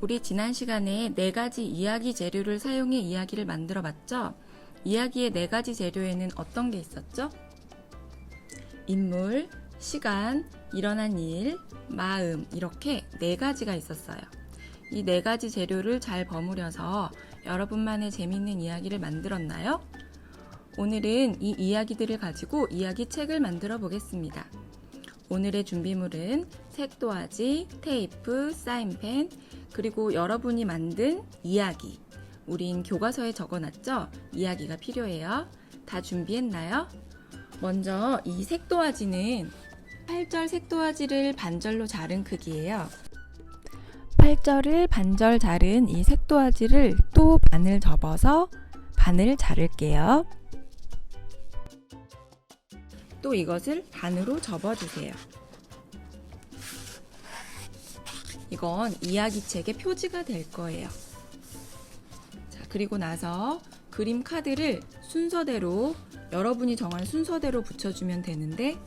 우리 지난 시간에 4가지 이야기 재료를 사용해 이야기를 만들어 봤죠? 이야기의 4가지 재료에는 어떤 게 있었죠? 인물, 시간, 일어난 일, 마음 이렇게 4가지가 있었어요. 이 4가지 재료를 잘 버무려서 여러분만의 재미있는 이야기를 만들었나요? 오늘은 이 이야기들을 가지고 이야기책을 만들어 보겠습니다. 오늘의 준비물은 색도화지, 테이프, 사인펜, 그리고 여러분이 만든 이야기. 우린 교과서에 적어놨죠? 이야기가 필요해요. 다 준비했나요? 먼저 이 색도화지는 8절 색도화지를 반절로 자른 크기예요. 8절을 반절 자른 이 색도화지를 또 반을 접어서 반을 자를게요. 또 이것을 반으로 접어주세요. 이건 이야기책의 표지가 될 거예요. 자, 그리고 나서 그림 카드를 순서대로 여러분이 정한 순서대로 붙여주면 되는데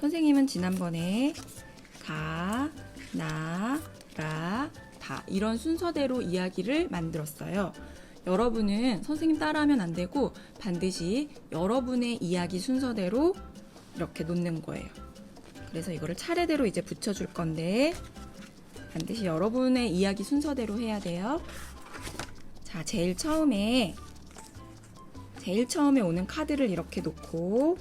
선생님은 지난번에 가, 나, 라, 다 이런 순서대로 이야기를 만들었어요. 여러분은 선생님 따라하면 안 되고 반드시 여러분의 이야기 순서대로 이렇게 놓는 거예요. 그래서 이거를 차례대로 이제 붙여줄 건데 반드시 여러분의 이야기 순서대로 해야 돼요. 자, 제일 처음에 오는 카드를 이렇게 놓고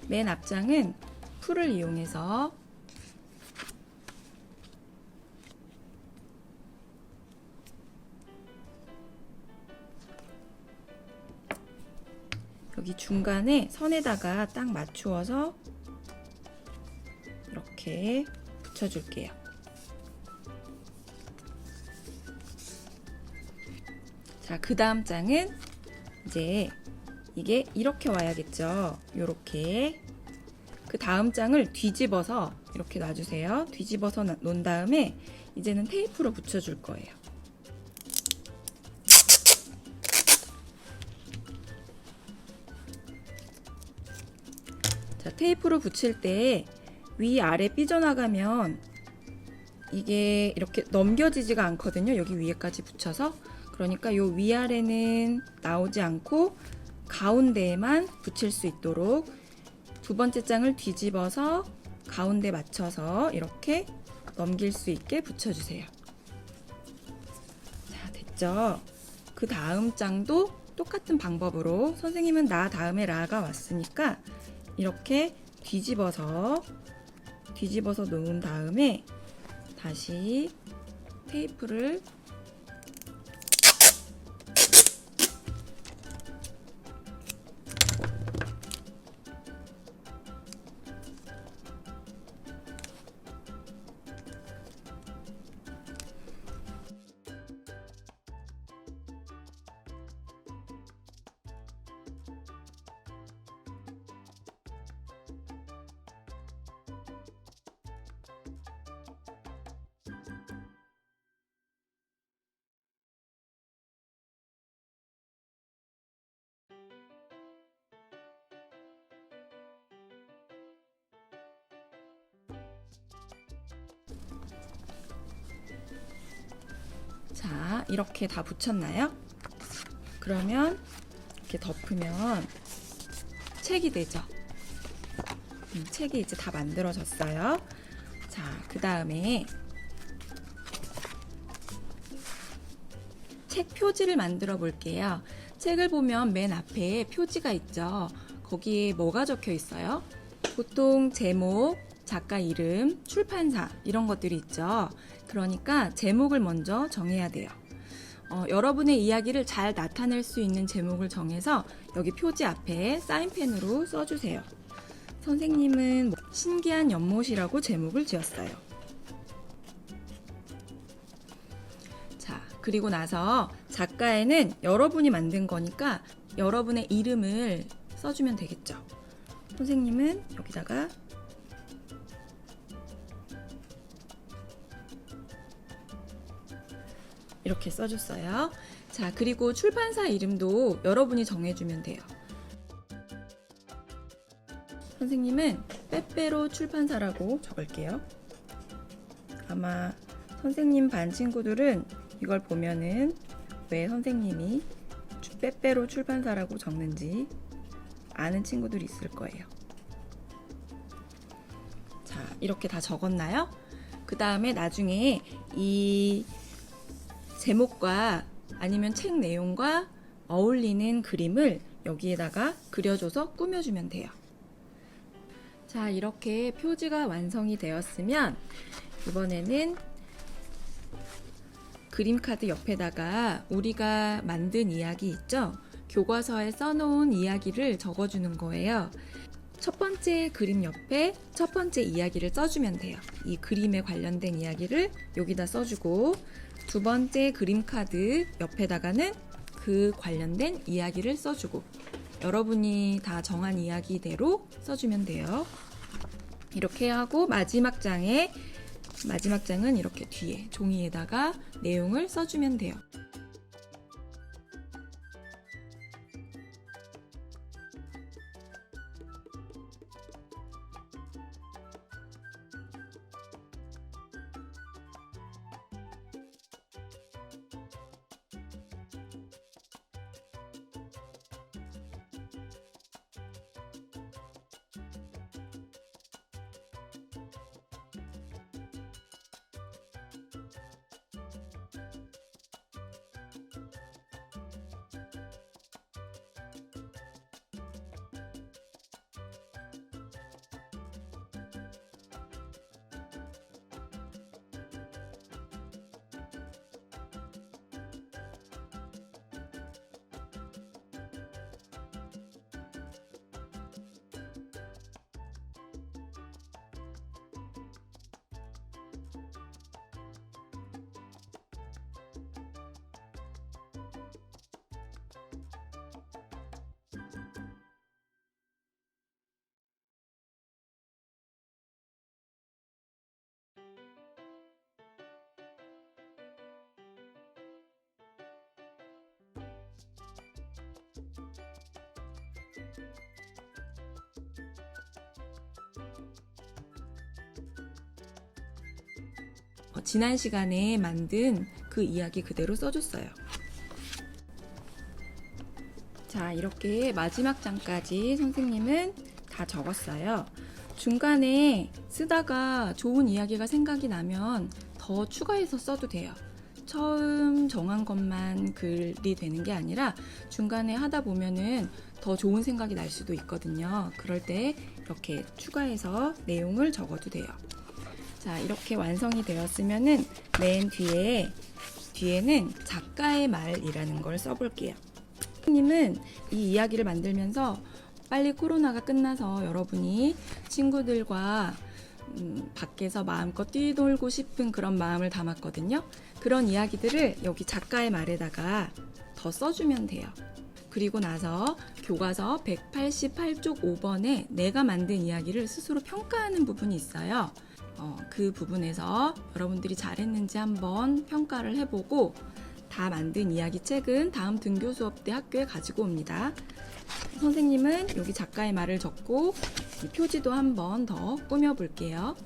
맨 앞장은 풀을 이용해서 여기 중간에 선에다가 딱 맞추어서 이렇게 붙여줄게요. 자, 그 다음 장은 이제 이게 이렇게 와야겠죠. 요렇게. 그 다음 장을 뒤집어서 이렇게 놔주세요. 뒤집어서 놓은 다음에 이제는 테이프로 붙여줄 거예요. 자, 테이프로 붙일 때 위아래 삐져나가면 이게 이렇게 넘겨지지가 않거든요. 여기 위에까지 붙여서. 그러니까 요 위아래는 나오지 않고 가운데에만 붙일 수 있도록 두 번째 장을 뒤집어서 가운데 맞춰서 이렇게 넘길 수 있게 붙여주세요. 자, 됐죠? 그 다음 장도 똑같은 방법으로 선생님은 나 다음에 라가 왔으니까 이렇게 뒤집어서 놓은 다음에 다시 테이프를 자, 이렇게 다 붙였나요? 그러면 이렇게 덮으면 책이 되죠. 책이 이제 다 만들어졌어요. 자, 그 다음에 책 표지를 만들어 볼게요. 책을 보면 맨 앞에 표지가 있죠. 거기에 뭐가 적혀 있어요? 보통 제목, 작가 이름, 출판사 이런 것들이 있죠. 그러니까 제목을 먼저 정해야 돼요. 여러분의 이야기를 잘 나타낼 수 있는 제목을 정해서 여기 표지 앞에 사인펜으로 써주세요. 선생님은 신기한 연못이라고 제목을 지었어요. 자, 그리고 나서 작가에는 여러분이 만든 거니까 여러분의 이름을 써주면 되겠죠. 선생님은 여기다가 이렇게 써줬어요. 자, 그리고 출판사 이름도 여러분이 정해주면 돼요. 선생님은 빼빼로 출판사라고 적을게요. 아마 선생님 반 친구들은 이걸 보면은 왜 선생님이 빼빼로 출판사라고 적는지 아는 친구들이 있을 거예요. 자, 이렇게 다 적었나요? 그 다음에 나중에 이 제목과 아니면 책 내용과 어울리는 그림을 여기에다가 그려줘서 꾸며주면 돼요. 자, 이렇게 표지가 완성이 되었으면 이번에는 그림카드 옆에다가 우리가 만든 이야기 있죠? 교과서에 써놓은 이야기를 적어주는 거예요. 첫 번째 그림 옆에 첫 번째 이야기를 써주면 돼요. 이 그림에 관련된 이야기를 여기다 써주고, 두 번째 그림카드 옆에다가는 그 관련된 이야기를 써주고, 여러분이 다 정한 이야기대로 써주면 돼요. 이렇게 하고 마지막 장은 이렇게 뒤에 종이에다가 내용을 써주면 돼요. 지난 시간에 만든 그 이야기 그대로 써줬어요. 자, 이렇게 마지막 장까지 선생님은 다 적었어요. 중간에 쓰다가 좋은 이야기가 생각이 나면 더 추가해서 써도 돼요. 처음 정한 것만 글이 되는 게 아니라 중간에 하다 보면은 더 좋은 생각이 날 수도 있거든요. 그럴 때 이렇게 추가해서 내용을 적어도 돼요. 자, 이렇게 완성이 되었으면은 맨 뒤에는 작가의 말이라는 걸 써볼게요. 선생님은 이 이야기를 만들면서 빨리 코로나가 끝나서 여러분이 친구들과 밖에서 마음껏 뛰놀고 싶은 그런 마음을 담았거든요. 그런 이야기들을 여기 작가의 말에다가 더 써주면 돼요. 그리고 나서 교과서 188쪽 5번에 내가 만든 이야기를 스스로 평가하는 부분이 있어요. 그 부분에서 여러분들이 잘했는지 한번 평가를 해보고 다 만든 이야기 책은 다음 등교 수업 때 학교에 가지고 옵니다. 선생님은 여기 작가의 말을 적고 이 표지도 한번 더 꾸며볼게요.